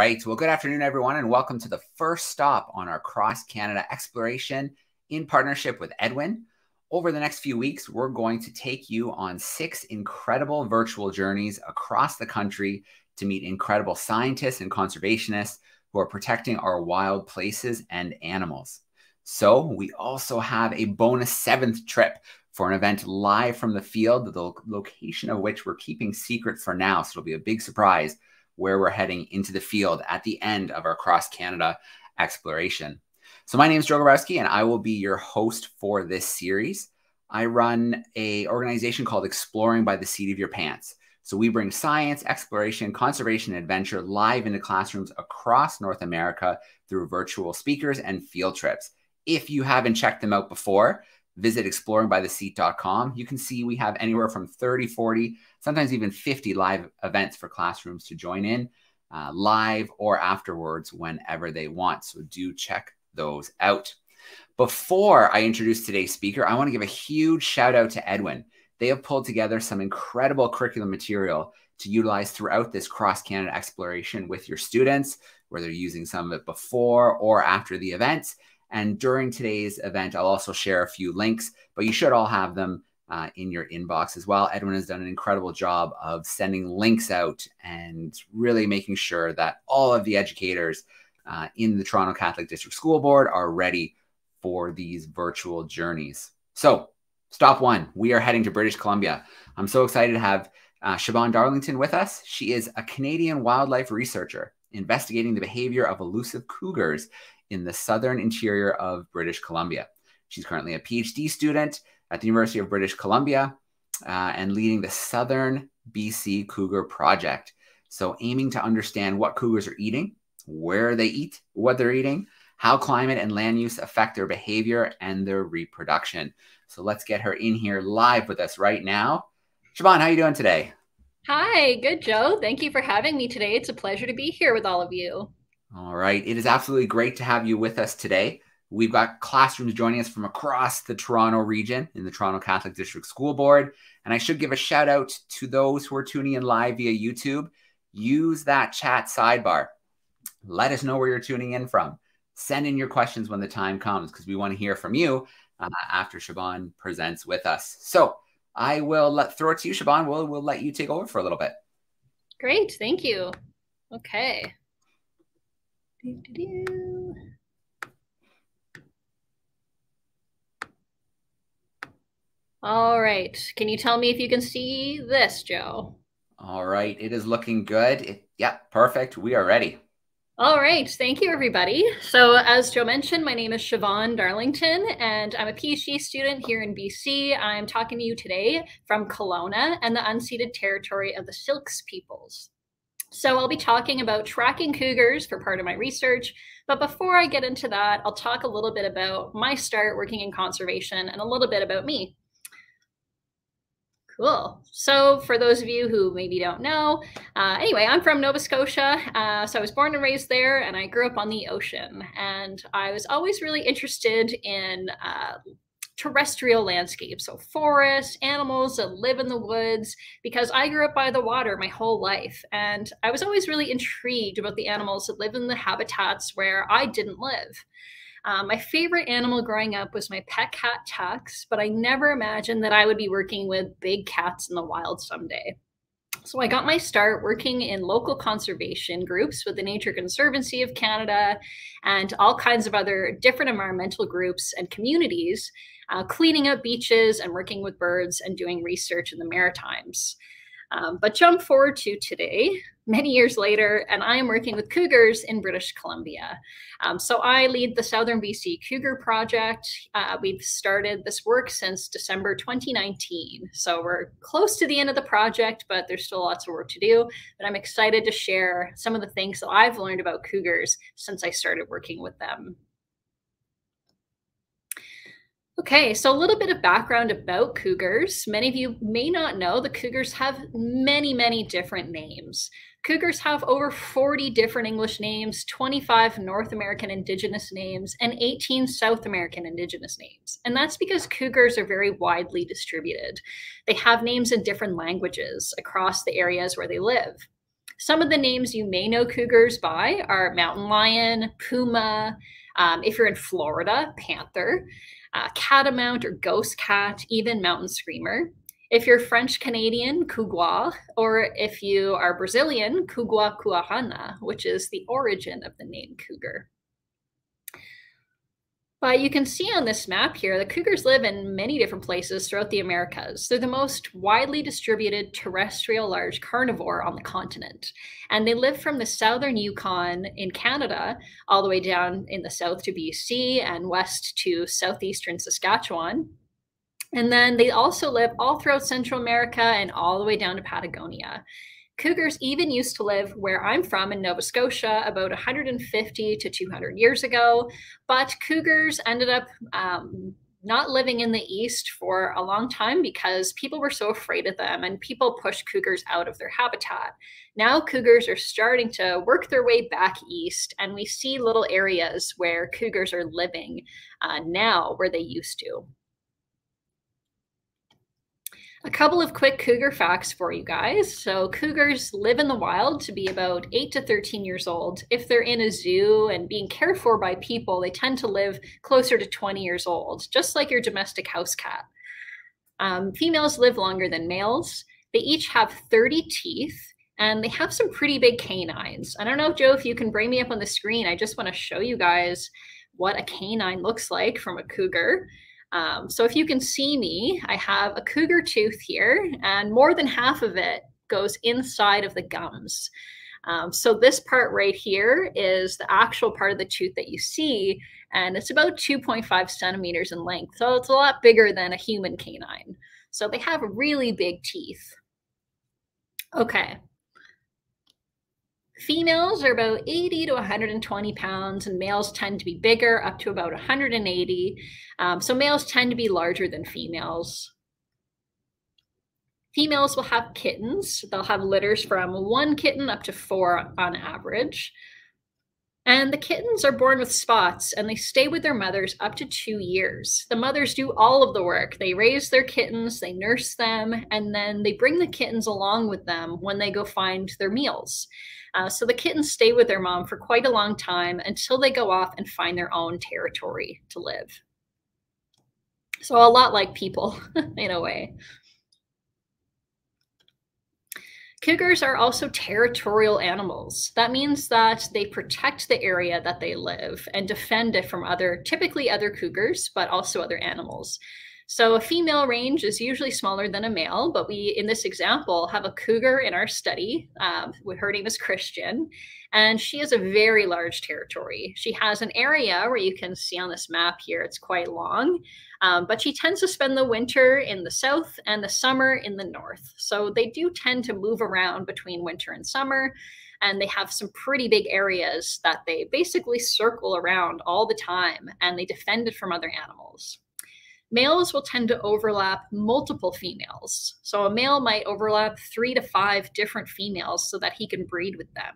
right. Well, good afternoon, everyone, and welcome to the first stop on our cross-Canada exploration in partnership with Edwin. Over the next few weeks, we're going to take you on 6 incredible virtual journeys across the country to meet incredible scientists and conservationists who are protecting our wild places and animals. So we also have a bonus 7th trip for an event live from the field, the location of which we're keeping secret for now. So it'll be a big surprise where we're heading into the field at the end of our cross-Canada exploration. So my name is Joe Grabowski, and I will be your host for this series. I run an organization called Exploring by the Seat of Your Pants. So we bring science, exploration, conservation, and adventure live into classrooms across North America through virtual speakers and field trips. If you haven't checked them out before, visit exploringbytheseat.com. You can see we have anywhere from 30, 40, sometimes even 50 live events for classrooms to join in live or afterwards whenever they want. So do check those out. Before I introduce today's speaker, I want to give a huge shout out to Edwin. They have pulled together some incredible curriculum material to utilize throughout this cross-Canada exploration with your students, whether you're using some of it before or after the event. And during today's event, I'll also share a few links, but you should all have them in your inbox as well. Edwin has done an incredible job of sending links out and really making sure that all of the educators in the Toronto Catholic District School Board are ready for these virtual journeys. So stop 1, we are heading to British Columbia. I'm so excited to have Siobhan Darlington with us. She is a Canadian wildlife researcher investigating the behavior of elusive cougars in the southern interior of British Columbia. She's currently a PhD student at the University of British Columbia and leading the Southern BC Cougar Project. So aiming to understand what cougars are eating, where they eat, what they're eating, how climate and land use affect their behavior and their reproduction. So let's get her in here live with us right now. Siobhan, how are you doing today? Hi, good, Joe. Thank you for having me today. It's a pleasure to be here with all of you. All right. It is absolutely great to have you with us today. We've got classrooms joining us from across the Toronto region in the Toronto Catholic District School Board. And I should give a shout out to those who are tuning in live via YouTube. Use that chat sidebar. Let us know where you're tuning in from. Send in your questions when the time comes, because we want to hear from you after Siobhan presents with us. So I will throw it to you, Siobhan. We'll let you take over for a little bit. Great. Thank you. Okay. All right. Can you tell me if you can see this, Joe? All right. It is looking good. Yep, perfect. We are ready. All right. Thank you, everybody. So as Joe mentioned, my name is Siobhan Darlington, and I'm a PhD student here in BC. I'm talking to you today from Kelowna and the unceded territory of the Syilx peoples. So I'll be talking about tracking cougars for part of my research. But before I get into that, I'll talk a little bit about my start working in conservation and a little bit about me. Cool. So for those of you who maybe don't know, anyway, I'm from Nova Scotia. So I was born and raised there, and I grew up on the ocean. And I was always really interested in terrestrial landscapes, so forests, animals that live in the woods, because I grew up by the water my whole life. And I was always really intrigued about the animals that live in the habitats where I didn't live. My favorite animal growing up was my pet cat, Tux, but I never imagined that I would be working with big cats in the wild someday. So I got my start working in local conservation groups with the Nature Conservancy of Canada and all kinds of other different environmental groups and communities, cleaning up beaches and working with birds and doing research in the Maritimes. But jump forward to today, many years later, and I am working with cougars in British Columbia. So I lead the Southern BC Cougar Project. We've started this work since December 2019. So we're close to the end of the project, but there's still lots of work to do. But I'm excited to share some of the things that I've learned about cougars since I started working with them. Okay, so a little bit of background about cougars. Many of you may not know the cougars have many, many different names. Cougars have over 40 different English names, 25 North American Indigenous names, and 18 South American Indigenous names. And that's because cougars are very widely distributed. They have names in different languages across the areas where they live. Some of the names you may know cougars by are mountain lion, puma, if you're in Florida, panther, catamount or ghost cat, even mountain screamer. If you're French Canadian, couguar, or if you are Brazilian, couguar cuarana, which is the origin of the name cougar. But you can see on this map here that cougars live in many different places throughout the Americas. They're the most widely distributed terrestrial large carnivore on the continent. And they live from the southern Yukon in Canada all the way down in the south to BC and west to southeastern Saskatchewan. And then they also live all throughout Central America and all the way down to Patagonia. Cougars even used to live where I'm from in Nova Scotia about 150 to 200 years ago, but cougars ended up not living in the east for a long time because people were so afraid of them and people pushed cougars out of their habitat. Now cougars are starting to work their way back east, and we see little areas where cougars are living now where they used to. A couple of quick cougar facts for you guys. So cougars live in the wild to be about 8 to 13 years old. If they're in a zoo and being cared for by people, they tend to live closer to 20 years old, just like your domestic house cat. Females live longer than males. They each have 30 teeth, and they have some pretty big canines. I don't know, Joe, if you can bring me up on the screen. I just want to show you guys what a canine looks like from a cougar. So if you can see me, I have a cougar tooth here, and more than half of it goes inside of the gums. So this part right here is the actual part of the tooth that you see, and it's about 2.5 centimeters in length. So it's a lot bigger than a human canine. So they have really big teeth. Okay. Females are about 80 to 120 pounds, and males tend to be bigger, up to about 180. So males tend to be larger than females. Females will have kittens. They'll have litters from 1 kitten up to 4 on average. And the kittens are born with spots, and they stay with their mothers up to 2 years. The mothers do all of the work. They raise their kittens, they nurse them, and then they bring the kittens along with them when they go find their meals. So the kittens stay with their mom for quite a long time until they go off and find their own territory to live. So a lot like people in a way. Cougars are also territorial animals. That means that they protect the area that they live and defend it from typically other cougars, but also other animals. So a female range is usually smaller than a male, but we, in this example, have a cougar in our study. Her name is Christian, and she has a very large territory. She has an area where you can see on this map here, it's quite long, but she tends to spend the winter in the south and the summer in the north. So they do tend to move around between winter and summer, and they have some pretty big areas that they basically circle around all the time, and they defend it from other animals. Males will tend to overlap multiple females. So a male might overlap 3 to 5 different females so that he can breed with them.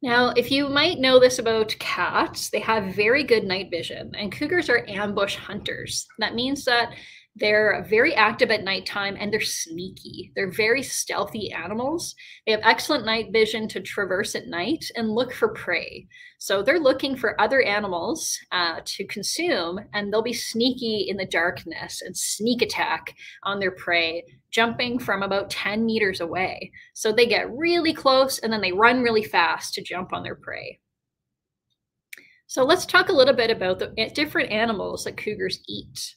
Now, if you might know this about cats, they have very good night vision, and cougars are ambush hunters. That means that they're very active at nighttime, and they're sneaky. They're very stealthy animals. They have excellent night vision to traverse at night and look for prey. So they're looking for other animals to consume, and they'll be sneaky in the darkness and sneak attack on their prey, jumping from about 10 meters away. So they get really close, and then they run really fast to jump on their prey. So let's talk a little bit about the different animals that cougars eat.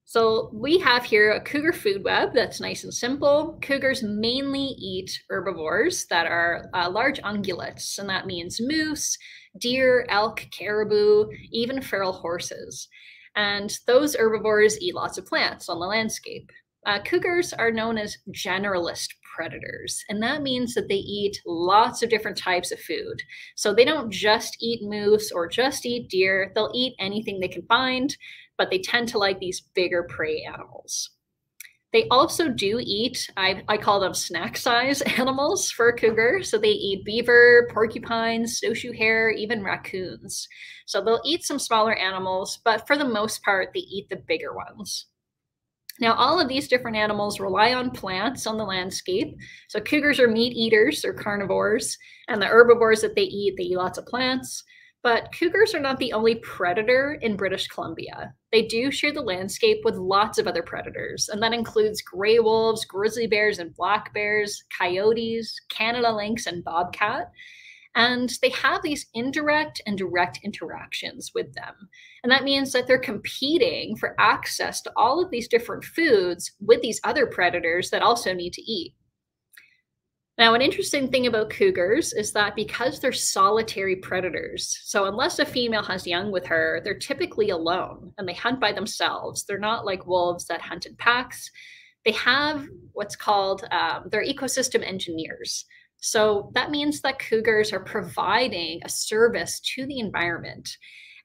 So we have here a cougar food web that's nice and simple. Cougars mainly eat herbivores that are large ungulates, and that means moose, deer, elk, caribou, even feral horses. And those herbivores eat lots of plants on the landscape. Cougars are known as generalist predators, and that means that they eat lots of different types of food. So they don't just eat moose or just eat deer. They'll eat anything they can find, but they tend to like these bigger prey animals. They also do eat, I call them snack size animals for a cougar. So they eat beaver, porcupines, snowshoe hare, even raccoons. So they'll eat some smaller animals, but for the most part, they eat the bigger ones. Now, all of these different animals rely on plants on the landscape. So cougars are meat eaters, they're carnivores, and the herbivores that they eat lots of plants. But cougars are not the only predator in British Columbia. They do share the landscape with lots of other predators, and that includes gray wolves, grizzly bears and black bears, coyotes, Canada lynx, and bobcat. And they have these indirect and direct interactions with them. And that means that they're competing for access to all of these different foods with these other predators that also need to eat. Now, an interesting thing about cougars is that because they're solitary predators, so unless a female has young with her, they're typically alone and they hunt by themselves. They're not like wolves that hunt in packs. They have what's called, they're ecosystem engineers. So that means that cougars are providing a service to the environment.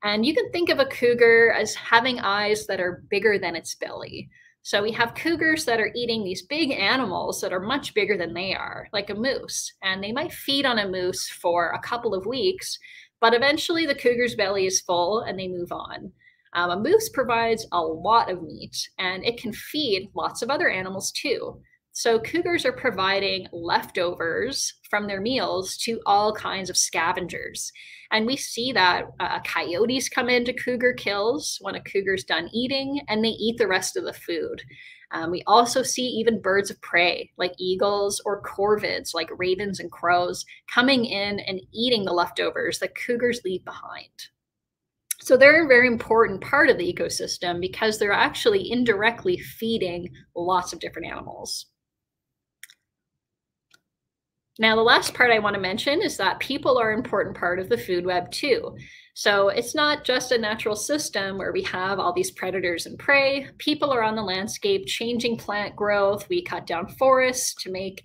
And you can think of a cougar as having eyes that are bigger than its belly. So we have cougars that are eating these big animals that are much bigger than they are, like a moose. And they might feed on a moose for a couple of weeks, but eventually the cougar's belly is full and they move on. A moose provides a lot of meat and it can feed lots of other animals too. So cougars are providing leftovers from their meals to all kinds of scavengers. And we see that coyotes come into cougar kills when a cougar's done eating and they eat the rest of the food. We also see even birds of prey like eagles or corvids like ravens and crows coming in and eating the leftovers that cougars leave behind. So they're a very important part of the ecosystem because they're actually indirectly feeding lots of different animals. Now, the last part I want to mention is that people are an important part of the food web too. So it's not just a natural system where we have all these predators and prey. People are on the landscape changing plant growth. We cut down forests to make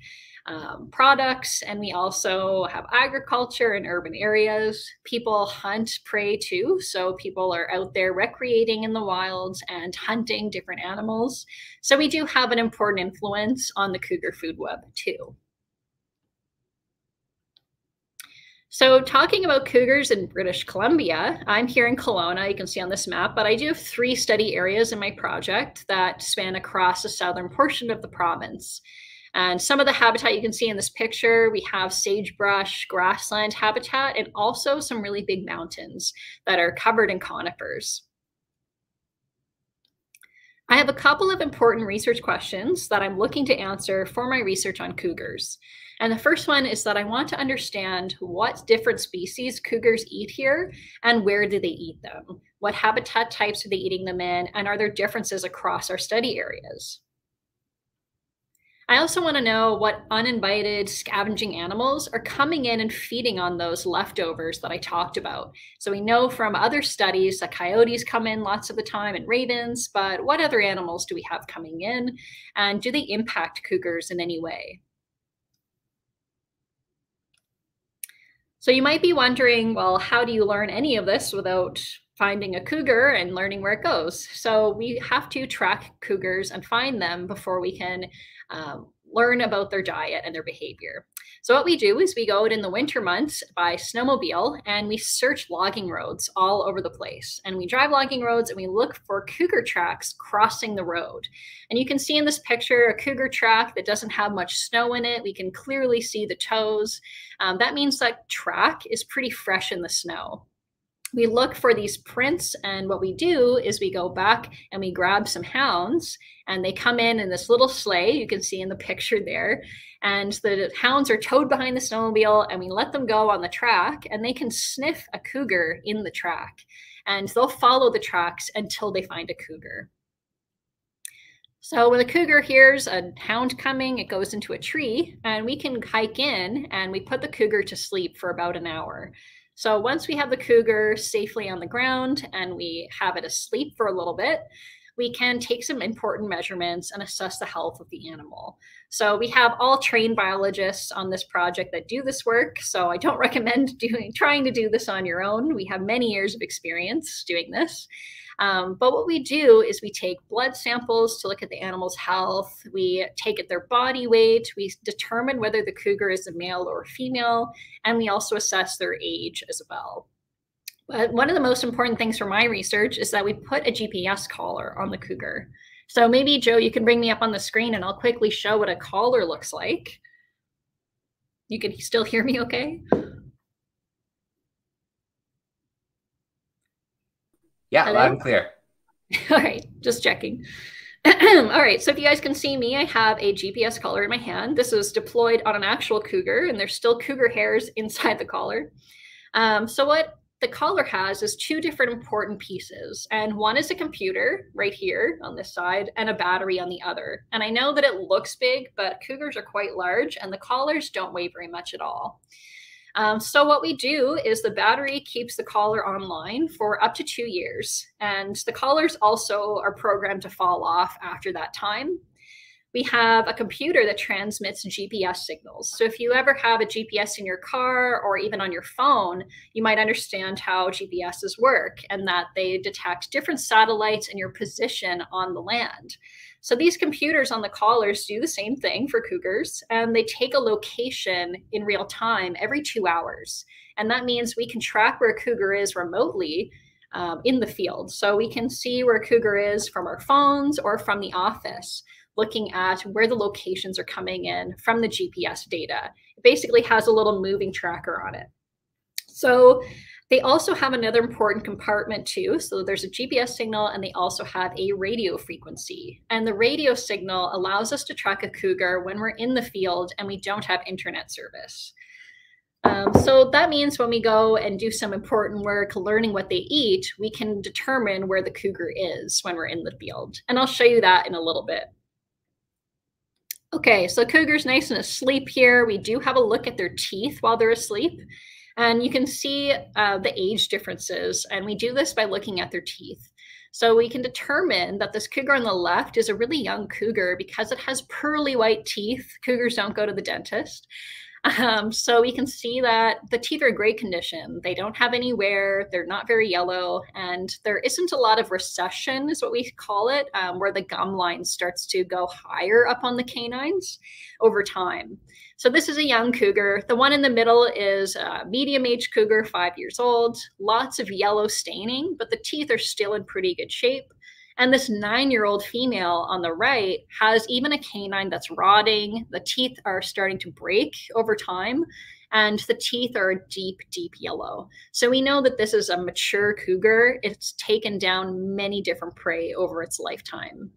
products, and we also have agriculture in urban areas. People hunt prey too. So people are out there recreating in the wilds and hunting different animals. So we do have an important influence on the cougar food web too. So talking about cougars in British Columbia, I'm here in Kelowna, you can see on this map, but I do have 3 study areas in my project that span across the southern portion of the province. And some of the habitat you can see in this picture, we have sagebrush, grassland habitat, and also some really big mountains that are covered in conifers. I have a couple of important research questions that I'm looking to answer for my research on cougars. And the first one is that I want to understand what different species cougars eat here and where do they eat them? What habitat types are they eating them in? And are there differences across our study areas? I also want to know what uninvited scavenging animals are coming in and feeding on those leftovers that I talked about. So we know from other studies that coyotes come in lots of the time and ravens, but what other animals do we have coming in? And do they impact cougars in any way? So you might be wondering, well, how do you learn any of this without finding a cougar and learning where it goes? So we have to track cougars and find them before we can learn about their diet and their behavior. So what we do is we go out in the winter months by snowmobile and we search logging roads all over the place. And we drive logging roads and we look for cougar tracks crossing the road. And you can see in this picture a cougar track that doesn't have much snow in it. We can clearly see the toes. That means that track is pretty fresh in the snow. We look for these prints, and what we do is we go back and we grab some hounds, and they come in this little sleigh you can see in the picture there, and the hounds are towed behind the snowmobile, and we let them go on the track, and they can sniff a cougar in the track, and they'll follow the tracks until they find a cougar. So when the cougar hears a hound coming, it goes into a tree, and we can hike in and we put the cougar to sleep for about an hour. So once we have the cougar safely on the ground and we have it asleep for a little bit, we can take some important measurements and assess the health of the animal. So we have all trained biologists on this project that do this work. So I don't recommend trying to do this on your own. We have many years of experience doing this. But what we do is we take blood samples to look at the animal's health. We take at their body weight. We determine whether the cougar is a male or a female, and we also assess their age as well. But one of the most important things for my research is that we put a GPS collar on the cougar. So maybe, Joe, you can bring me up on the screen and I'll quickly show what a collar looks like. You can still hear me okay? Yeah, Hello? loud and clear. All right, just checking. All right, so if you guys can see me, I have a GPS collar in my hand. This is deployed on an actual cougar, and there's still cougar hairs inside the collar. So what the collar has is two different important pieces, and one is a computer right here on this side and a battery on the other. And I know that it looks big, but cougars are quite large and the collars don't weigh very much at all. So what we do is the battery keeps the collar online for up to 2 years, and the collars also are programmed to fall off after that time. We have a computer that transmits GPS signals. So if you ever have a GPS in your car or even on your phone, you might understand how GPSs work and that they detect different satellites and your position on the land. So these computers on the collars do the same thing for cougars, and they take a location in real time every 2 hours. And that means we can track where a cougar is remotely in the field. So we can see where a cougar is from our phones or from the office, looking at where the locations are coming in from the GPS data. It basically has a little moving tracker on it. So they also have another important compartment too. So there's a GPS signal and they also have a radio frequency. And the radio signal allows us to track a cougar when we're in the field and we don't have internet service. So that means when we go and do some important work learning what they eat, we can determine where the cougar is when we're in the field. And I'll show you that in a little bit. Okay, so cougar's nice and asleep here. We do have a look at their teeth while they're asleep. And you can see the age differences. And we do this by looking at their teeth. So we can determine that this cougar on the left is a really young cougar because it has pearly white teeth. Cougars don't go to the dentist. So we can see that the teeth are in great condition. They don't have any wear, they're not very yellow, and there isn't a lot of recession, is what we call it, where the gum line starts to go higher up on the canines over time. So this is a young cougar. The one in the middle is a medium-aged cougar, 5 years old, lots of yellow staining, but the teeth are still in pretty good shape. And this 9-year-old female on the right has even a canine that's rotting. The teeth are starting to break over time, and the teeth are a deep, deep yellow. So we know that this is a mature cougar. It's taken down many different prey over its lifetime.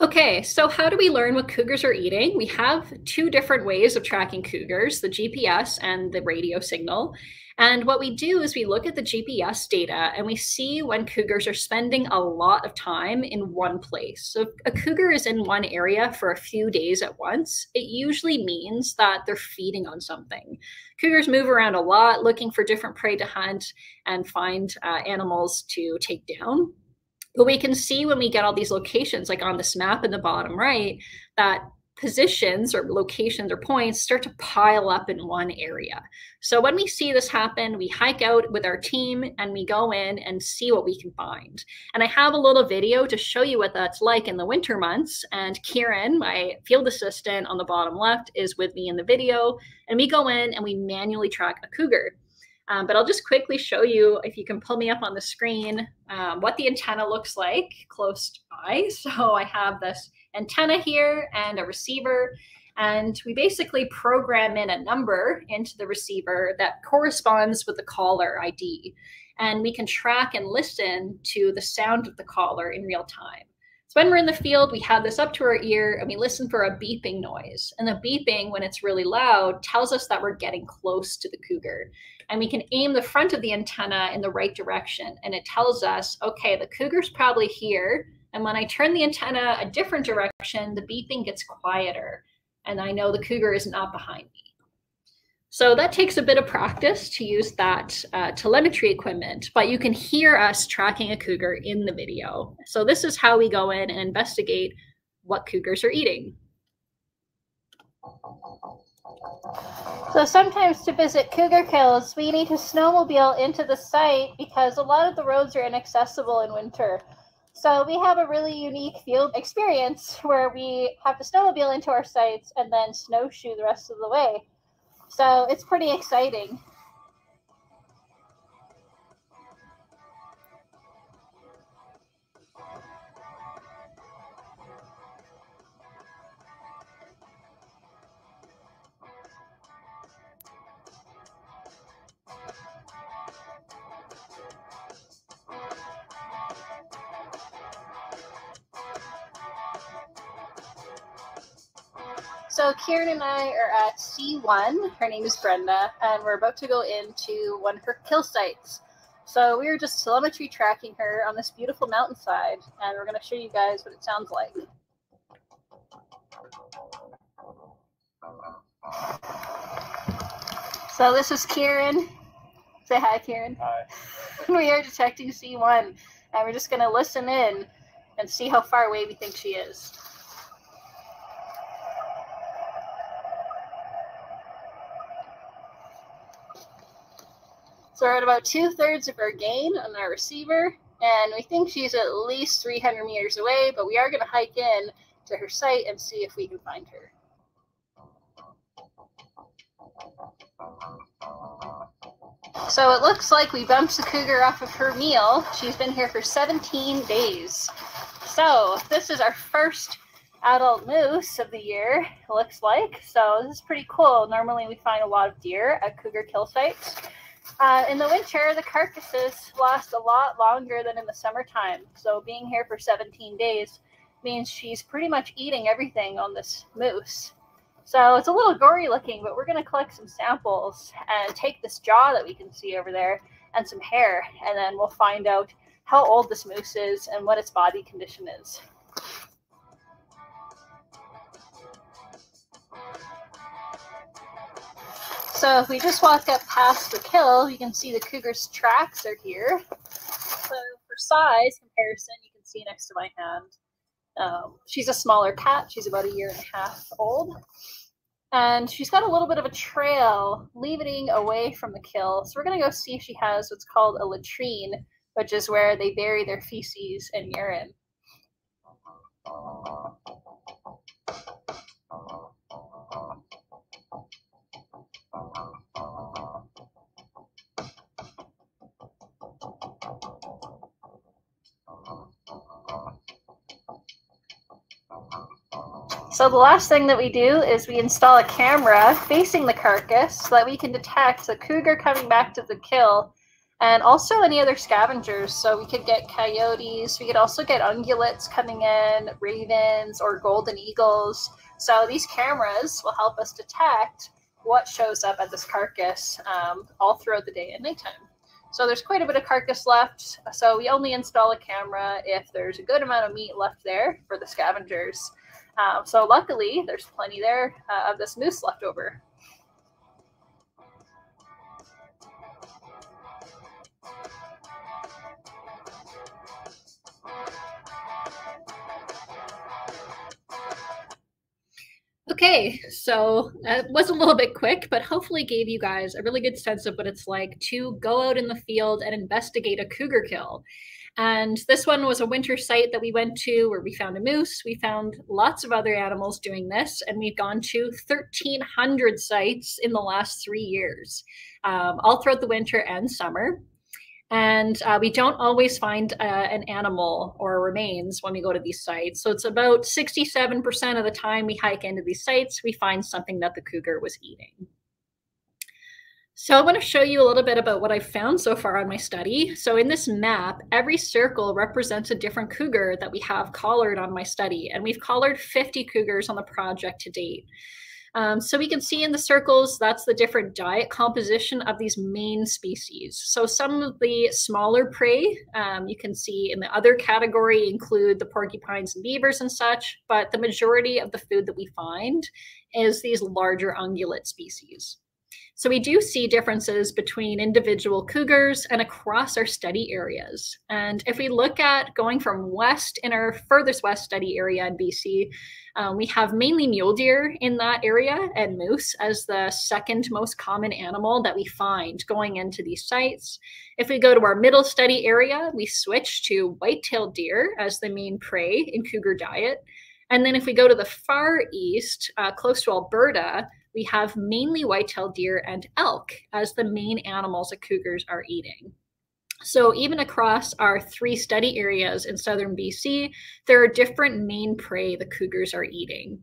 Okay, so how do we learn what cougars are eating? We have two different ways of tracking cougars, the GPS and the radio signal. And what we do is we look at the GPS data and we see when cougars are spending a lot of time in one place. So if a cougar is in one area for a few days at once, it usually means that they're feeding on something. Cougars move around a lot, looking for different prey to hunt and find animals to take down. But we can see when we get all these locations, like on this map in the bottom right, that positions or locations or points start to pile up in one area. So when we see this happen, we hike out with our team and we go in and see what we can find. And I have a little video to show you what that's like in the winter months. And Kieran, my field assistant on the bottom left, is with me in the video. And we go in and we manually track a cougar. But I'll just quickly show you, if you can pull me up on the screen, what the antenna looks like close by. So I have this antenna here and a receiver, and we basically program in a number into the receiver that corresponds with the caller ID. And we can track and listen to the sound of the caller in real time. So when we're in the field, we have this up to our ear and we listen for a beeping noise. And the beeping, when it's really loud, tells us that we're getting close to the cougar. And we can aim the front of the antenna in the right direction. And it tells us, okay, the cougar's probably here. And when I turn the antenna a different direction, the beeping gets quieter. And I know the cougar is not behind me. So that takes a bit of practice to use that telemetry equipment, but you can hear us tracking a cougar in the video. So this is how we go in and investigate what cougars are eating. So sometimes to visit cougar kills, we need to snowmobile into the site because a lot of the roads are inaccessible in winter. So we have a really unique field experience where we have to snowmobile into our sites and then snowshoe the rest of the way. So it's pretty exciting. So Kieran and I are at C1, her name is Brenda, and we're about to go into one of her kill sites. So we were just telemetry tracking her on this beautiful mountainside, and we're going to show you guys what it sounds like. So this is Kieran. Say hi, Kieran. Hi. We are detecting C1, and we're just going to listen in and see how far away we think she is. So we're at about 2/3 of our gain on our receiver, and we think she's at least 300 meters away, but we are going to hike in to her site and see if we can find her. So it looks like we bumped the cougar off of her meal. She's been here for 17 days. So this is our first adult moose of the year, it looks like. So this is pretty cool. Normally we find a lot of deer at cougar kill sites. In the winter, the carcasses last a lot longer than in the summertime. So being here for 17 days means she's pretty much eating everything on this moose. So it's a little gory looking, but we're going to collect some samples and take this jaw that we can see over there and some hair, and then we'll find out how old this moose is and what its body condition is. So if we just walk up past the kill, you can see the cougar's tracks are here. So for size comparison, you can see next to my hand. She's a smaller cat. She's about 1.5 years old. And she's got a little bit of a trail leading away from the kill. So we're going to go see if she has what's called a latrine, which is where they bury their feces and urine. So the last thing that we do is we install a camera facing the carcass so that we can detect the cougar coming back to the kill and also any other scavengers. So we could get coyotes, we could also get ungulates coming in, ravens, or golden eagles. So these cameras will help us detect what shows up at this carcass all throughout the day and nighttime. So there's quite a bit of carcass left. So we only install a camera if there's a good amount of meat left there for the scavengers. So luckily, there's plenty there of this moose left over. Okay, so it was a little bit quick, but hopefully gave you guys a really good sense of what it's like to go out in the field and investigate a cougar kill. And this one was a winter site that we went to where we found a moose. We found lots of other animals doing this, and we've gone to 1,300 sites in the last 3 years, all throughout the winter and summer. And we don't always find an animal or remains when we go to these sites. So it's about 67% of the time we hike into these sites, we find something that the cougar was eating. So I want to show you a little bit about what I've found so far on my study. So in this map, every circle represents a different cougar that we have collared on my study. And we've collared 50 cougars on the project to date. So we can see in the circles, that's the different diet composition of these main species. So some of the smaller prey you can see in the other category include the porcupines and beavers and such, but the majority of the food that we find is these larger ungulate species. So we do see differences between individual cougars and across our study areas. And if we look at going from west in our furthest west study area in BC, we have mainly mule deer in that area and moose as the second most common animal that we find going into these sites. If we go to our middle study area, we switch to white-tailed deer as the main prey in cougar diet. And then if we go to the far east, close to Alberta, we have mainly white-tailed deer and elk as the main animals that cougars are eating. So even across our 3 study areas in southern BC, there are different main prey the cougars are eating.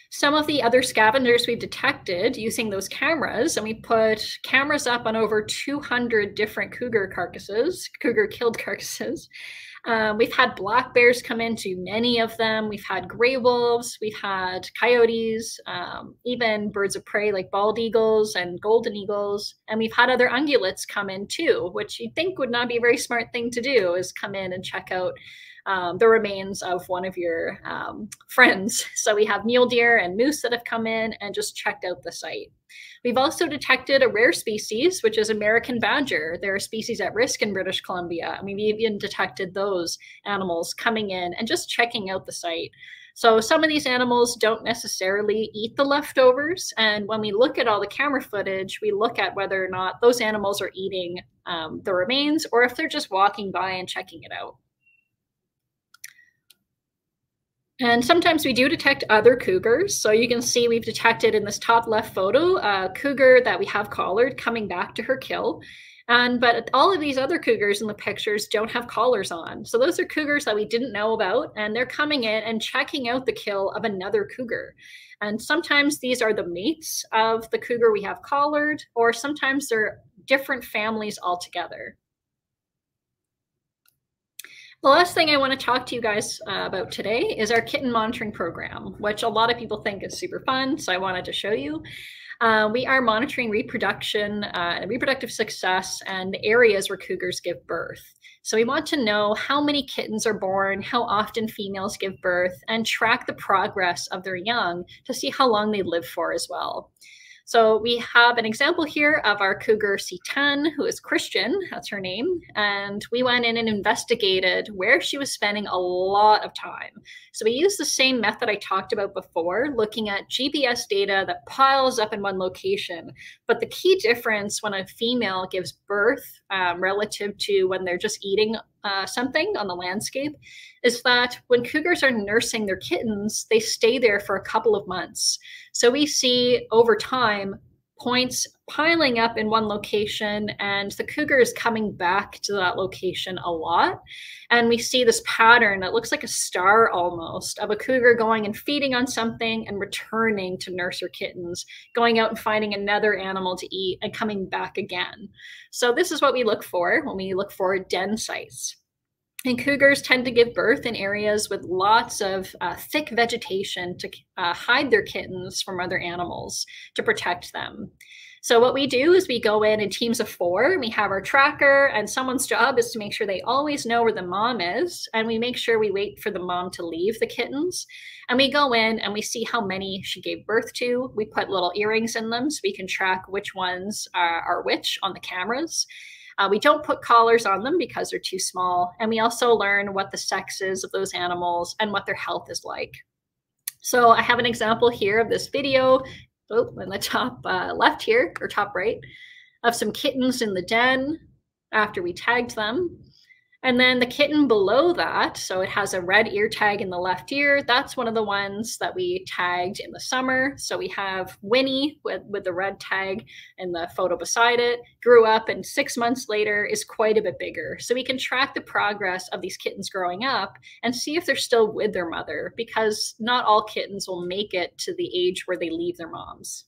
Some of the other scavengers we've detected using those cameras, and we put cameras up on over 200 different cougar carcasses, cougar killed carcasses, We've had black bears come in, too many of them. We've had gray wolves, we've had coyotes, even birds of prey like bald eagles and golden eagles. And we've had other ungulates come in too, which you'd think would not be a very smart thing to do, is come in and check out the remains of one of your friends. So we have mule deer and moose that have come in and just checked out the site. We've also detected a rare species, which is American badger. They're a species at risk in British Columbia, and we've even detected those animals coming in and just checking out the site. So some of these animals don't necessarily eat the leftovers, and when we look at all the camera footage, we look at whether or not those animals are eating the remains or if they're just walking by and checking it out. And sometimes we do detect other cougars. So you can see we've detected in this top left photo a cougar that we have collared coming back to her kill. But all of these other cougars in the pictures don't have collars on. So those are cougars that we didn't know about, and they're coming in and checking out the kill of another cougar. And sometimes these are the mates of the cougar we have collared, or sometimes they're different families altogether. The last thing I want to talk to you guys about today is our kitten monitoring program, which a lot of people think is super fun, so I wanted to show you. We are monitoring reproduction, reproductive success, and areas where cougars give birth. So we want to know how many kittens are born, how often females give birth, and track the progress of their young to see how long they live for as well. So we have an example here of our cougar C10, who is Christian, that's her name, and we went in and investigated where she was spending a lot of time. So we used the same method I talked about before, looking at GPS data that piles up in one location. But the key difference when a female gives birth relative to when they're just eating something on the landscape is that when cougars are nursing their kittens, they stay there for a couple of months. So we see over time points piling up in one location, and the cougar is coming back to that location a lot. And we see this pattern that looks like a star almost of a cougar going and feeding on something and returning to nurse her kittens, going out and finding another animal to eat and coming back again. So this is what we look for when we look for den sites. And cougars tend to give birth in areas with lots of thick vegetation to hide their kittens from other animals, to protect them. So what we do is we go in teams of 4, and we have our tracker, and someone's job is to make sure they always know where the mom is, and we make sure we wait for the mom to leave the kittens. And we go in and we see how many she gave birth to. We put little earrings in them so we can track which ones are which on the cameras. We don't put collars on them because they're too small. And we also learn what the sex is of those animals and what their health is like. So I have an example here of this video, in the top left here, or top right, of some kittens in the den after we tagged them. And then the kitten below that, so it has a red ear tag in the left ear. That's one of the ones that we tagged in the summer. So we have Winnie with the red tag in the photo beside it, grew up, and 6 months later is quite a bit bigger. So we can track the progress of these kittens growing up and see if they're still with their mother, because not all kittens will make it to the age where they leave their moms.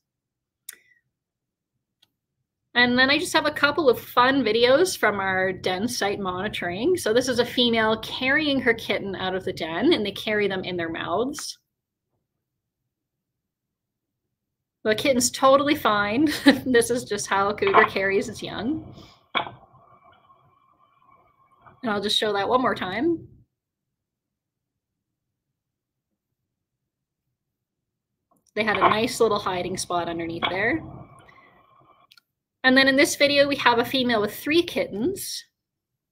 And then I just have a couple of fun videos from our den site monitoring. So this is a female carrying her kitten out of the den, and they carry them in their mouths. The kitten's totally fine. This is just how a cougar carries its young. And I'll just show that one more time. They had a nice little hiding spot underneath there. And then in this video, we have a female with 3 kittens.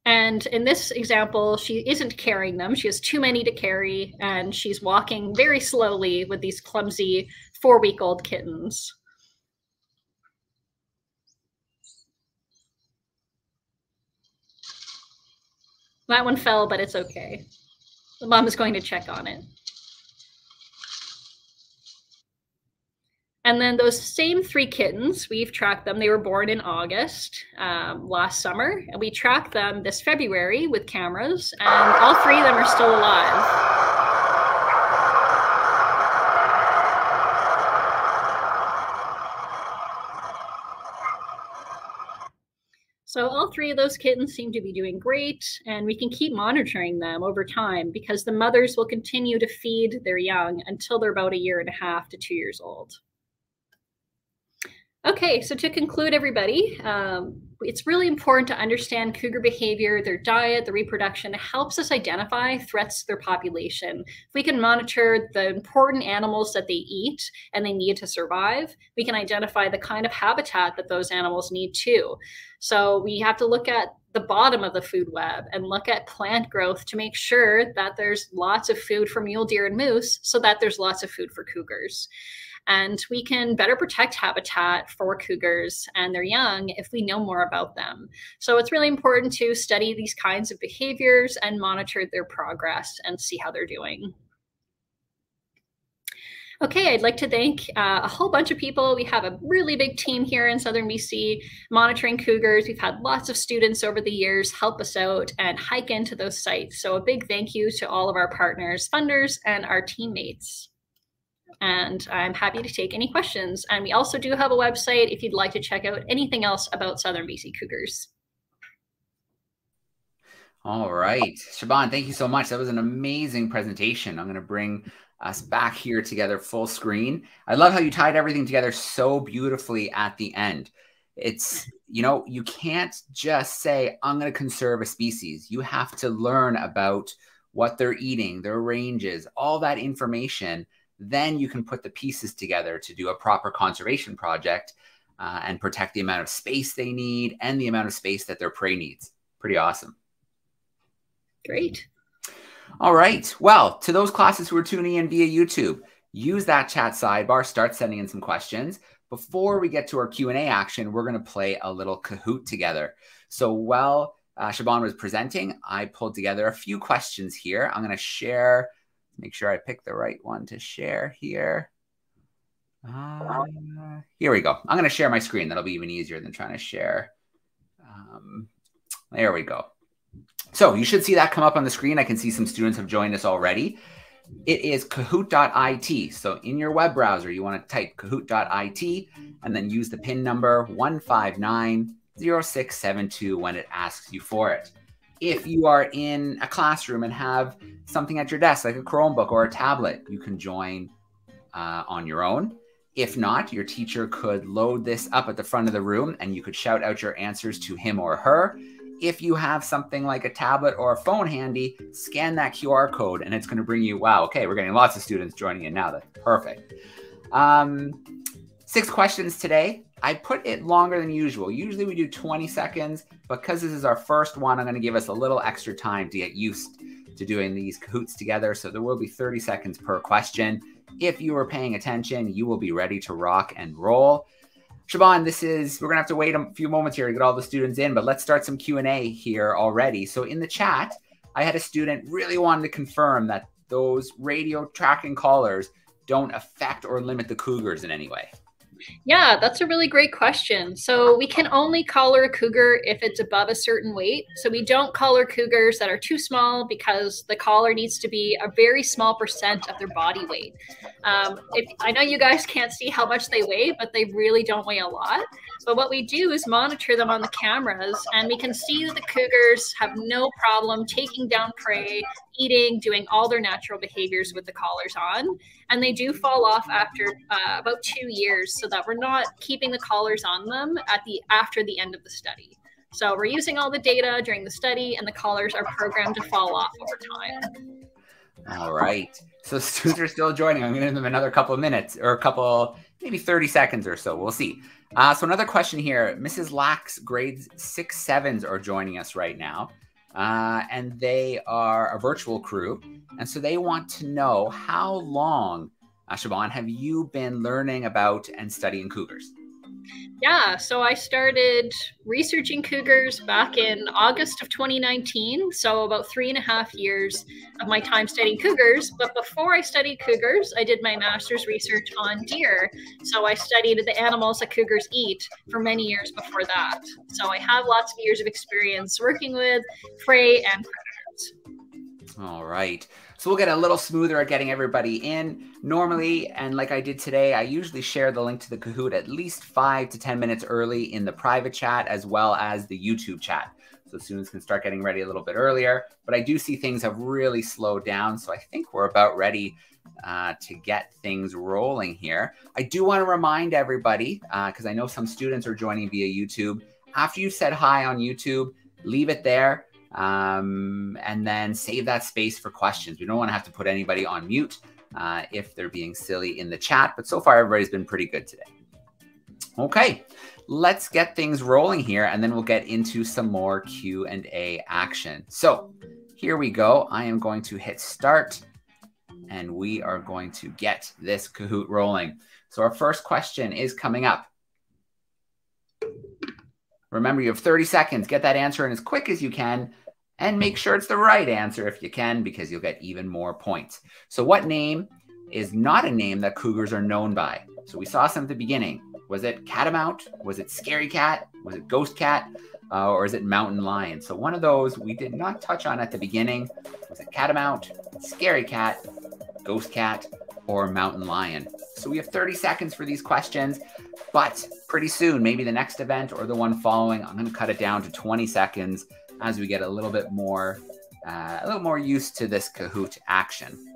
And in this example, she isn't carrying them. She has too many to carry, and she's walking very slowly with these clumsy 4-week-old kittens. That one fell, but it's okay. The mom is going to check on it. And then those same 3 kittens, we've tracked them. They were born in August last summer, and we tracked them this February with cameras, and all 3 of them are still alive. So all 3 of those kittens seem to be doing great, and we can keep monitoring them over time because the mothers will continue to feed their young until they're about 1.5 to 2 years old. Okay, so to conclude, everybody, it's really important to understand cougar behavior, their diet, the reproduction. It helps us identify threats to their population. If we can monitor the important animals that they eat and they need to survive, we can identify the kind of habitat that those animals need too. So we have to look at the bottom of the food web and look at plant growth to make sure that there's lots of food for mule deer and moose so that there's lots of food for cougars. And we can better protect habitat for cougars and their young if we know more about them. So it's really important to study these kinds of behaviors and monitor their progress and see how they're doing. Okay, I'd like to thank a whole bunch of people. We have a really big team here in Southern BC monitoring cougars. We've had lots of students over the years help us out and hike into those sites. So a big thank you to all of our partners, funders, and our teammates. And I'm happy to take any questions. And we also do have a website if you'd like to check out anything else about Southern BC cougars. All right. Siobhan, thank you so much. That was an amazing presentation. I'm going to bring us back here together full screen. I love how you tied everything together so beautifully at the end. It's, you know, you can't just say, I'm going to conserve a species. You have to learn about what they're eating, their ranges, all that information. Then you can put the pieces together to do a proper conservation project and protect the amount of space they need and the amount of space that their prey needs. Pretty awesome. Great. All right. Well, to those classes who are tuning in via YouTube, use that chat sidebar, start sending in some questions. Before we get to our Q&A action, we're going to play a little Kahoot together. So while Siobhan was presenting, I pulled together a few questions here. I'm going to share. Make sure I pick the right one to share here. Here we go. I'm going to share my screen. That'll be even easier than trying to share. There we go. So you should see that come up on the screen. I can see some students have joined us already. It is kahoot.it. So in your web browser, you want to type kahoot.it and then use the PIN number 1590672 when it asks you for it. If you are in a classroom and have something at your desk, like a Chromebook or a tablet, you can join on your own. If not, your teacher could load this up at the front of the room and you could shout out your answers to him or her. If you have something like a tablet or a phone handy, scan that QR code and it's going to bring you, wow, okay, we're getting lots of students joining in now. That's perfect. 6 questions today. I put it longer than usual. Usually we do 20 seconds. Because this is our first one, I'm going to give us a little extra time to get used to doing these Kahoots together. So there will be 30 seconds per question. If you are paying attention, you will be ready to rock and roll. Siobhan, we're going to have to wait a few moments here to get all the students in, but let's start some Q&A here already. So in the chat, I had a student really wanted to confirm that those radio tracking collars don't affect or limit the cougars in any way. Yeah, that's a really great question. So we can only collar a cougar if it's above a certain weight. So we don't collar cougars that are too small because the collar needs to be a very small % of their body weight. I know you guys can't see how much they weigh, but they really don't weigh a lot. But what we do is monitor them on the cameras, and we can see that the cougars have no problem taking down prey, eating, doing all their natural behaviors with the collars on. And they do fall off after about 2 years, so that we're not keeping the collars on them after the end of the study. So we're using all the data during the study, and the collars are programmed to fall off over time. All right. So students are still joining. I'm going to give them another couple of minutes or maybe 30 seconds or so. We'll see. So another question here. Mrs. Lack's grades 6, 7s are joining us right now. And they are a virtual crew. And so they want to know how long, Siobhan, have you been learning about and studying cougars? Yeah, so I started researching cougars back in August of 2019, so about 3.5 years of my time studying cougars. But before I studied cougars, I did my master's research on deer. So I studied the animals that cougars eat for many years before that. So I have lots of years of experience working with prey and predators. All right. So we'll get a little smoother at getting everybody in. Normally, and like I did today, I usually share the link to the Kahoot at least 5 to 10 minutes early in the private chat as well as the YouTube chat. So students can start getting ready a little bit earlier. But I do see things have really slowed down. So I think we're about ready to get things rolling here. I do want to remind everybody, because I know some students are joining via YouTube. After you said hi on YouTube, leave it there. And then save that space for questions. We don't want to have to put anybody on mute if they're being silly in the chat, but so far everybody's been pretty good today. Okay, let's get things rolling here, and then we'll get into some more Q&A action. So here we go. I am going to hit start, and we are going to get this Kahoot rolling. So our first question is coming up. Remember, you have 30 seconds. Get that answer in as quick as you can, and make sure it's the right answer if you can, because you'll get even more points. So what name is not a name that cougars are known by? So we saw some at the beginning. Was it catamount? Was it scary cat? Was it ghost cat? Or is it mountain lion? So one of those we did not touch on at the beginning. Was it catamount, scary cat, ghost cat, or mountain lion? So we have 30 seconds for these questions. But pretty soon, maybe the next event or the one following, I'm going to cut it down to 20 seconds as we get a little more used to this Kahoot action.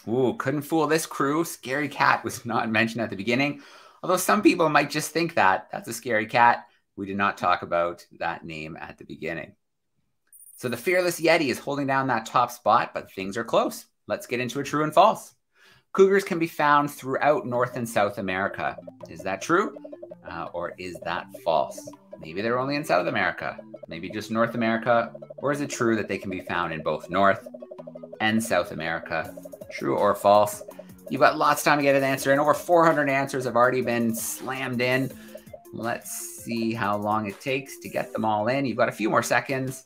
Ooh, couldn't fool this crew. Scary cat was not mentioned at the beginning, although some people might just think that's a scary cat. We did not talk about that name at the beginning. So the Fearless Yeti is holding down that top spot, but things are close. Let's get into a true and false. Cougars can be found throughout North and South America. Is that true? Or is that false? Maybe they're only in South America, maybe just North America. Or is it true that they can be found in both North and South America? True or false? You've got lots of time to get an answer in. Over 400 answers have already been slammed in. Let's see how long it takes to get them all in. You've got a few more seconds.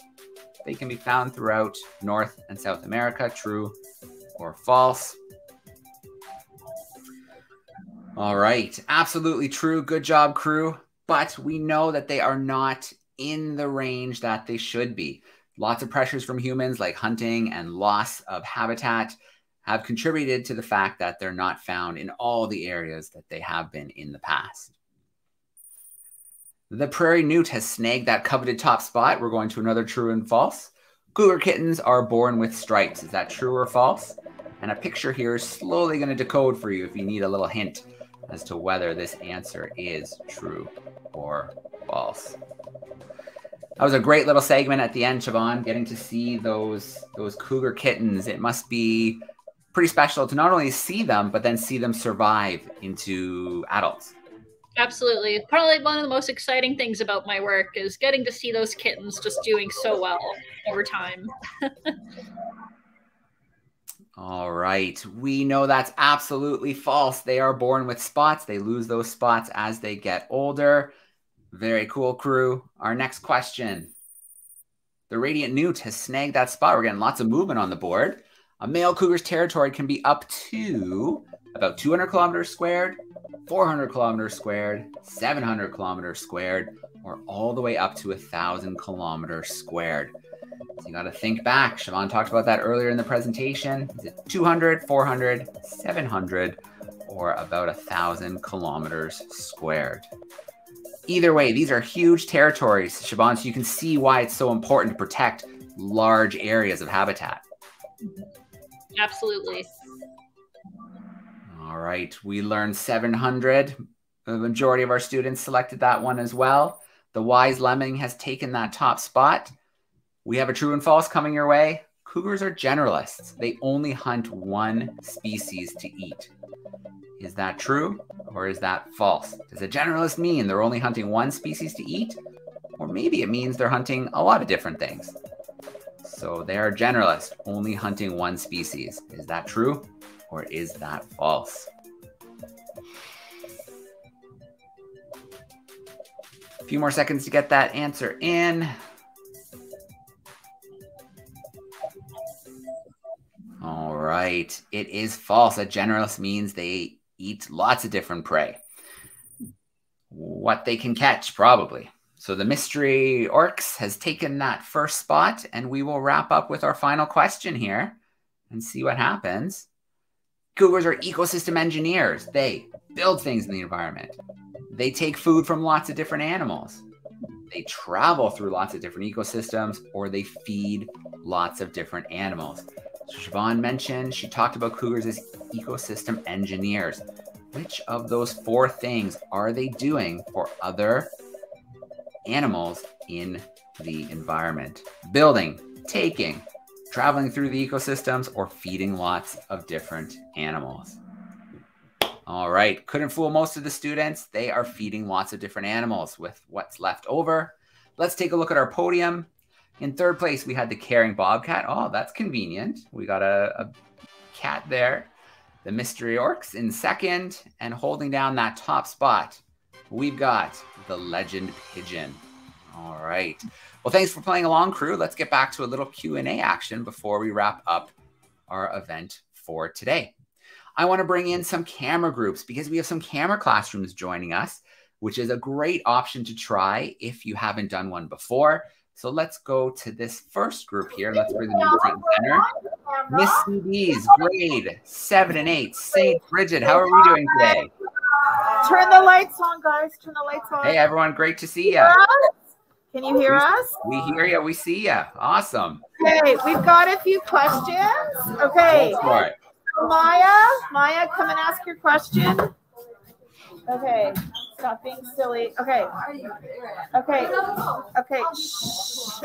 They can be found throughout North and South America. True or false? All right, absolutely true. Good job, crew. But we know that they are not in the range that they should be. Lots of pressures from humans like hunting and loss of habitat have contributed to the fact that they're not found in all the areas that they have been in the past. The prairie newt has snagged that coveted top spot. We're going to another true and false. Cougar kittens are born with stripes. Is that true or false? And a picture here is slowly going to decode for you if you need a little hint as to whether this answer is true or false. That was a great little segment at the end, Siobhan, getting to see those cougar kittens. It must be pretty special to not only see them, but then see them survive into adults. Absolutely. Probably one of the most exciting things about my work is getting to see those kittens just doing so well over time. All right. We know that's absolutely false. They are born with spots. They lose those spots as they get older. Very cool, crew. Our next question. The radiant newt has snagged that spot. We're getting lots of movement on the board. A male cougar's territory can be up to about 200 kilometers squared, 400 kilometers squared, 700 kilometers squared, or all the way up to 1,000 kilometers squared. So you got to think back. Siobhan talked about that earlier in the presentation. Is it 200, 400, 700, or about 1,000 kilometers squared? Either way, these are huge territories, Siobhan, so you can see why it's so important to protect large areas of habitat. Absolutely. All right, we learned 700. The majority of our students selected that one as well. The wise lemming has taken that top spot. We have a true and false coming your way. Cougars are generalists. They only hunt one species to eat. Is that true or is that false? Does a generalist mean they're only hunting one species to eat? Or maybe it means they're hunting a lot of different things. So they are generalists, only hunting one species. Is that true or is that false? A few more seconds to get that answer in. All right, it is false. A generalist means they eat lots of different prey. What they can catch, probably. So the mystery orcs has taken that first spot, and we will wrap up with our final question here and see what happens. Cougars are ecosystem engineers. They build things in the environment. They take food from lots of different animals. They travel through lots of different ecosystems, or they feed lots of different animals. So Siobhan mentioned, she talked about cougars as ecosystem engineers. Which of those four things are they doing for other animals in the environment? Building, taking, traveling through the ecosystems, or feeding lots of different animals? All right, couldn't fool most of the students. They are feeding lots of different animals with what's left over. Let's take a look at our podium. In third place, we had the caring bobcat. Oh, that's convenient. We got a cat there. The mystery orcs in second, and holding down that top spot, we've got the legend pigeon. All right. Well, thanks for playing along, crew. Let's get back to a little Q&A action before we wrap up our event for today. I want to bring in some camera groups because we have some camera classrooms joining us, which is a great option to try if you haven't done one before. So let's go to this first group here. Let's bring them in front and center. Miss CD's grade 7 and 8, St. Bridget. How are we doing today? Turn the lights on, guys. Turn the lights on. Hey, everyone. Great to see you. Can you hear us? We hear you. We see you. Awesome. Okay, we've got a few questions. Okay. Go for it. Maya, come and ask your question. Okay. Stop being silly. Okay. Okay. Okay. Shh.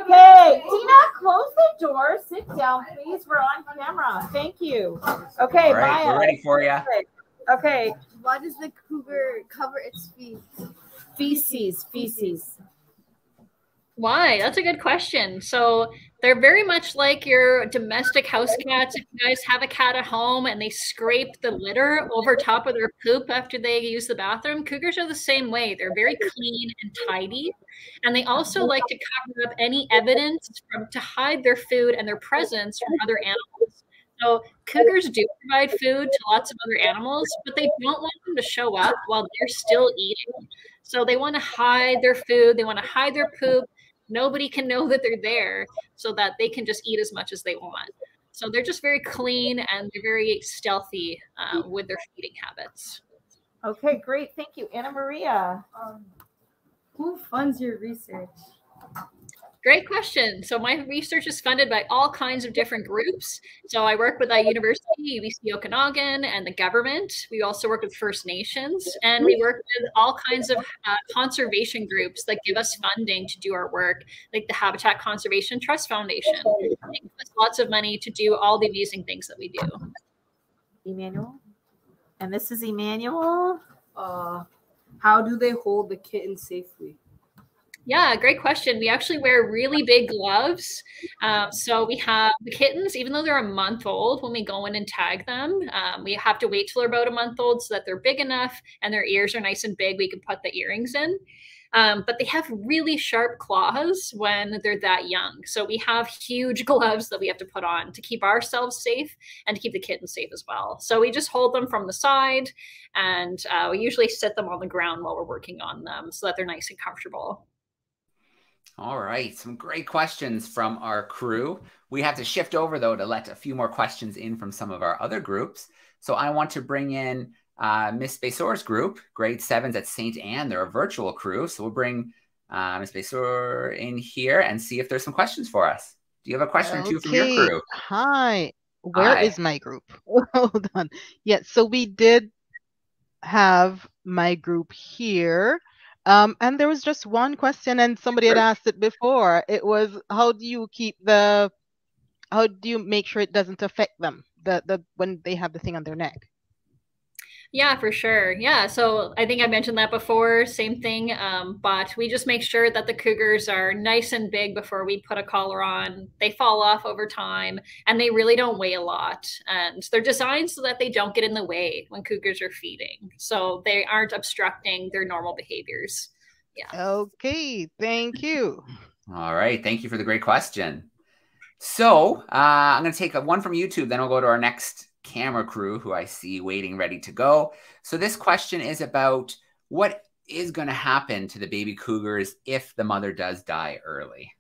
Okay, Tina, close the door. Sit down, please. We're on camera. Thank you. Okay, all right, Maya. we're ready for you. Okay. Why does the cougar cover its feet? Feces. Why? That's a good question. So they're very much like your domestic house cats. If you guys have a cat at home and they scrape the litter over top of their poop after they use the bathroom, cougars are the same way. They're very clean and tidy. And they also like to cover up any evidence to hide their food and their presence from other animals. So cougars do provide food to lots of other animals, but they don't want them to show up while they're still eating. So they want to hide their food. They want to hide their poop. Nobody can know that they're there so that they can just eat as much as they want. So they're just very clean and they're very stealthy with their feeding habits. Okay, great. Thank you. Anna Maria. Who funds your research? Great question. So my research is funded by all kinds of different groups. So I work with a university, UBC Okanagan, and the government. We also work with First Nations, and we work with all kinds of conservation groups that give us funding to do our work, like the Habitat Conservation Trust Foundation. They give us lots of money to do all the amazing things that we do. Emmanuel. And this is Emmanuel. How do they hold the kitten safely? Yeah, great question. We actually wear really big gloves. So we have the kittens, even though they're a month old, when we go in and tag them, we have to wait till they're about a month old so that they're big enough and their ears are nice and big. We can put the earrings in. But they have really sharp claws when they're that young. So we have huge gloves that we have to put on to keep ourselves safe and to keep the kittens safe as well. So we just hold them from the side, and we usually sit them on the ground while we're working on them so that they're nice and comfortable. All right, some great questions from our crew. We have to shift over, though, to let a few more questions in from some of our other groups. So I want to bring in Miss Besor's group, grade 7s at St. Anne. They're a virtual crew. So we'll bring Miss Besor in here and see if there's some questions for us. Do you have a question or two from your crew? Hi. Where is my group? Hold on. Yes, so we did have my group here. And there was just one question, and somebody had asked it before. It was, how do you make sure it doesn't affect them when they have the thing on their neck? Yeah, for sure. Yeah, so I think I mentioned that before, same thing. But we just make sure that the cougars are nice and big before we put a collar on. They fall off over time, and they really don't weigh a lot. And they're designed so that they don't get in the way when cougars are feeding. So they aren't obstructing their normal behaviors. Yeah. Okay, thank you. All right, thank you for the great question. So I'm going to take one from YouTube, then I'll go to our next camera crew who I see waiting ready to go. So this question is about what is going to happen to the baby cougars if the mother does die early.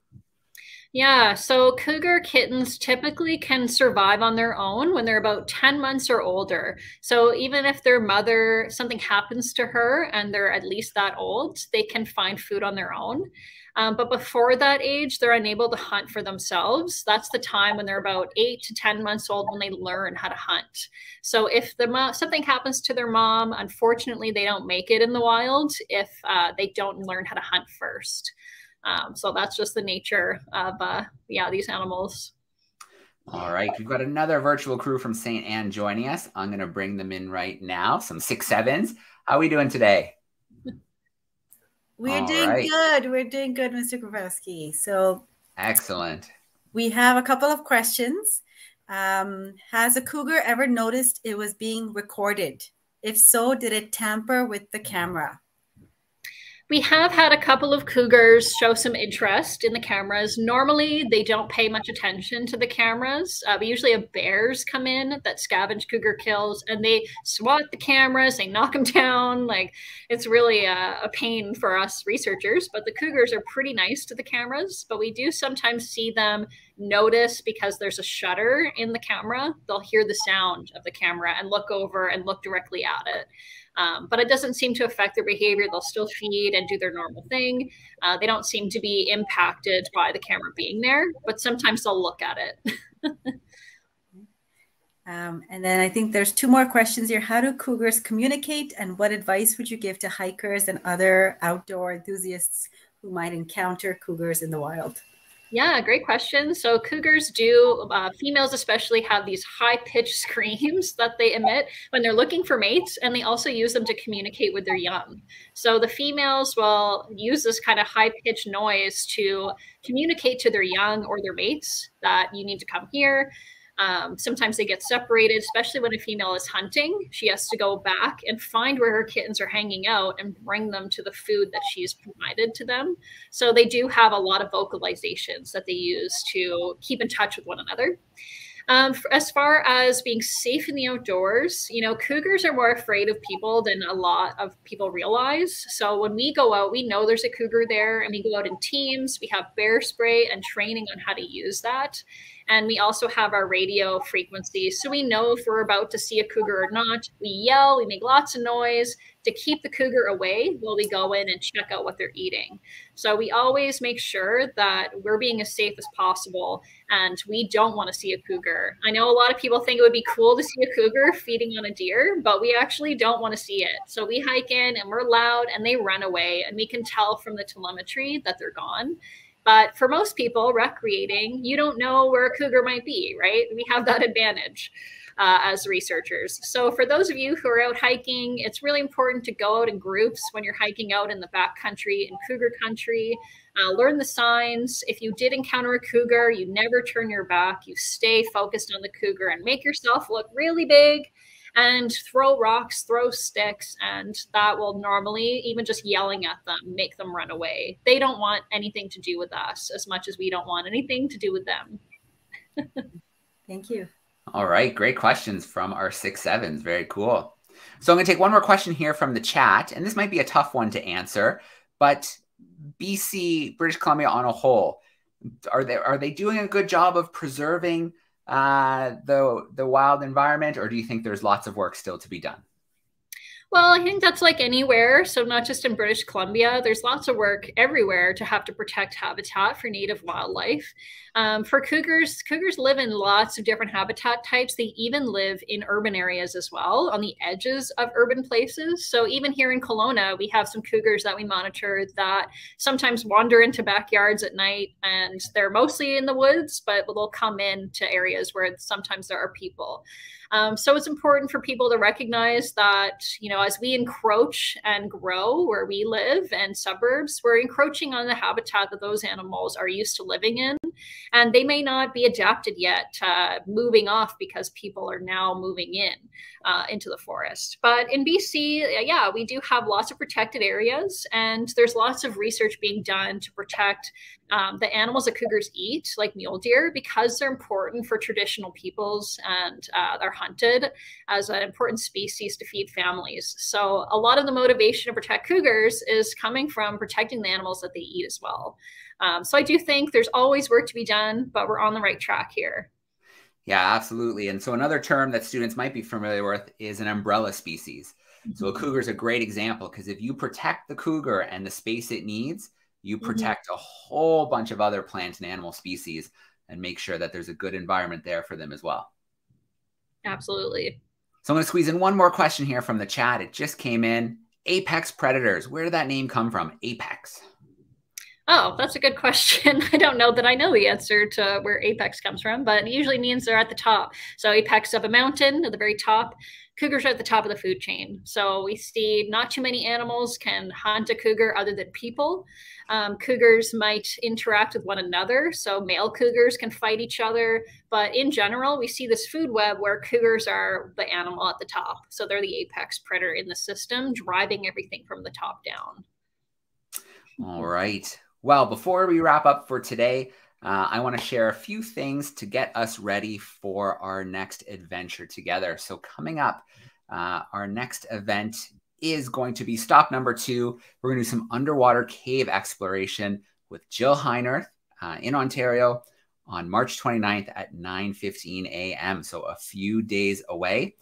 Yeah, so cougar kittens typically can survive on their own when they're about 10 months or older. So even if their mother, something happens to her and they're at least that old, they can find food on their own. But before that age, they're unable to hunt for themselves. That's the time when they're about 8 to 10 months old when they learn how to hunt. So if something happens to their mom, unfortunately, they don't make it in the wild if they don't learn how to hunt first. So that's just the nature of, these animals. All right, we've got another virtual crew from St. Anne joining us. I'm going to bring them in right now. Some 6'7s. How are we doing today? We're doing good. We're doing good, Mr. Grabowski. So excellent. We have a couple of questions. Has a cougar ever noticed it was being recorded? If so, did it tamper with the camera? We have had a couple of cougars show some interest in the cameras. Normally, they don't pay much attention to the cameras. We usually have bears come in that scavenge cougar kills, and they swat the cameras, they knock them down. Like, it's really a pain for us researchers, but the cougars are pretty nice to the cameras. But we do sometimes see them notice because there's a shutter in the camera. They'll hear the sound of the camera and look over and look directly at it. But it doesn't seem to affect their behavior. They'll still feed and do their normal thing. They don't seem to be impacted by the camera being there, but sometimes they'll look at it. And then I think there's two more questions here. How do cougars communicate, and what advice would you give to hikers and other outdoor enthusiasts who might encounter cougars in the wild? Yeah, great question. So cougars do, females especially, have these high-pitched screams that they emit when they're looking for mates, and they also use them to communicate with their young. So the females will use this kind of high-pitched noise to communicate to their young or their mates that you need to come here. Sometimes they get separated, especially when a female is hunting. She has to go back and find where her kittens are hanging out and bring them to the food that she's provided to them. So they do have a lot of vocalizations that they use to keep in touch with one another. As far as being safe in the outdoors, cougars are more afraid of people than a lot of people realize. So when we go out, we know there's a cougar there, and we go out in teams. We have bear spray and training on how to use that. And we also have our radio frequencies. So we know if we're about to see a cougar or not. We yell, we make lots of noise to keep the cougar away while we go in and check out what they're eating. So we always make sure that we're being as safe as possible, and we don't want to see a cougar. I know a lot of people think it would be cool to see a cougar feeding on a deer, but we actually don't want to see it. So we hike in and we're loud and they run away, and we can tell from the telemetry that they're gone. But for most people recreating, you don't know where a cougar might be, right? We have that advantage as researchers. So for those of you who are out hiking, it's really important to go out in groups when you're hiking out in the backcountry and cougar country. Learn the signs. If you did encounter a cougar, you never turn your back. You stay focused on the cougar and make yourself look really big, and throw rocks, throw sticks, and that will normally, even just yelling at them, make them run away. They don't want anything to do with us as much as we don't want anything to do with them. Thank you. All right, great questions from our 6'7s. Very cool. So I'm going to take one more question here from the chat, and this might be a tough one to answer, but BC, British Columbia on a whole, are they doing a good job of preserving the wild environment, or do you think there's lots of work still to be done? Well, I think that's like anywhere. So not just in British Columbia, there's lots of work everywhere to have to protect habitat for native wildlife. For cougars live in lots of different habitat types. They even live in urban areas as well, on the edges of urban places. So even here in Kelowna, we have some cougars that we monitor that sometimes wander into backyards at night, and they're mostly in the woods, but they'll come into areas where sometimes there are people. So it's important for people to recognize that, as we encroach and grow where we live and suburbs, we're encroaching on the habitat that those animals are used to living in. and they may not be adapted yet, moving off because people are now moving into the forest. But in BC, yeah, we do have lots of protected areas, and there's lots of research being done to protect the animals that cougars eat, like mule deer, because they're important for traditional peoples, and they're hunted as an important species to feed families. So a lot of the motivation to protect cougars is coming from protecting the animals that they eat as well. So I do think there's always work to be done, but we're on the right track here. Yeah, absolutely. And so another term that students might be familiar with is an umbrella species. So a cougar is a great example, because if you protect the cougar and the space it needs, you protect a whole bunch of other plant and animal species and make sure that there's a good environment there for them as well. Absolutely. So I'm going to squeeze in one more question here from the chat. It just came in. Apex predators. Where did that name come from? Apex. Oh, that's a good question. I don't know that I know the answer to where apex comes from, but it usually means they're at the top. So apex of a mountain at the very top. Cougars are at the top of the food chain. So we see not too many animals can hunt a cougar other than people. Cougars might interact with one another. So male cougars can fight each other. But in general, we see this food web where cougars are the animal at the top. So they're the apex predator in the system, driving everything from the top down. All right. Well, before we wrap up for today, I want to share a few things to get us ready for our next adventure together. So coming up, our next event is going to be stop number 2. We're going to do some underwater cave exploration with Jill Heinerth in Ontario on March 29th at 9:15 a.m. So a few days away.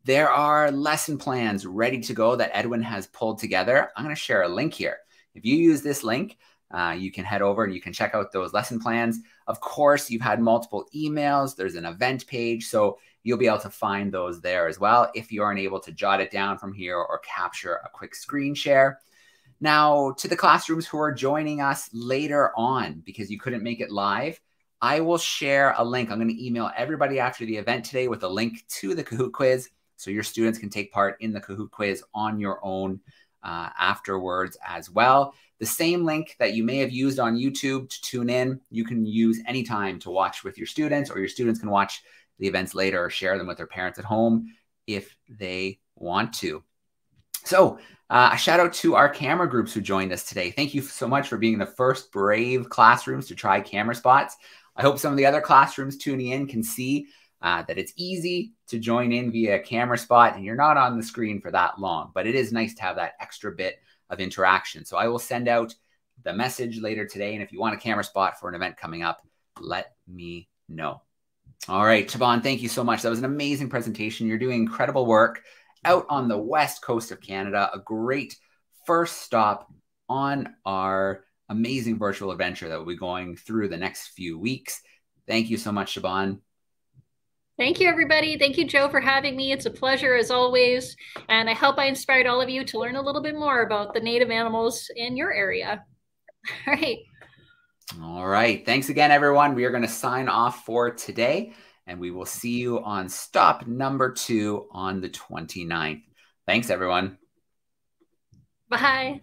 There are lesson plans ready to go that Edwin has pulled together. I'm going to share a link here. If you use this link, you can head over and you can check out those lesson plans. Of course, you've had multiple emails. There's an event page, so you'll be able to find those there as well if you aren't able to jot it down from here or capture a quick screen share. Now, to the classrooms who are joining us later on because you couldn't make it live, I will share a link. I'm going to email everybody after the event today with a link to the Kahoot quiz so your students can take part in the Kahoot quiz on your own afterwards as well. The same link that you may have used on YouTube to tune in, you can use anytime to watch with your students, or your students can watch the events later or share them with their parents at home if they want to. So a shout out to our camera groups who joined us today. Thank you so much for being the first brave classrooms to try camera spots. I hope some of the other classrooms tuning in can see that it's easy to join in via camera spot and you're not on the screen for that long, but it is nice to have that extra bit of interaction. So I will send out the message later today. And if you want a camera spot for an event coming up, let me know. All right, Siobhan, thank you so much. That was an amazing presentation. You're doing incredible work out on the west coast of Canada, a great first stop on our amazing virtual adventure that we'll be going through the next few weeks. Thank you so much, Siobhan. Thank you, everybody. Thank you, Joe, for having me. It's a pleasure as always. And I hope I inspired all of you to learn a little bit more about the native animals in your area. All right. All right. Thanks again, everyone. We are going to sign off for today, and we will see you on stop number 2 on the 29th. Thanks, everyone. Bye.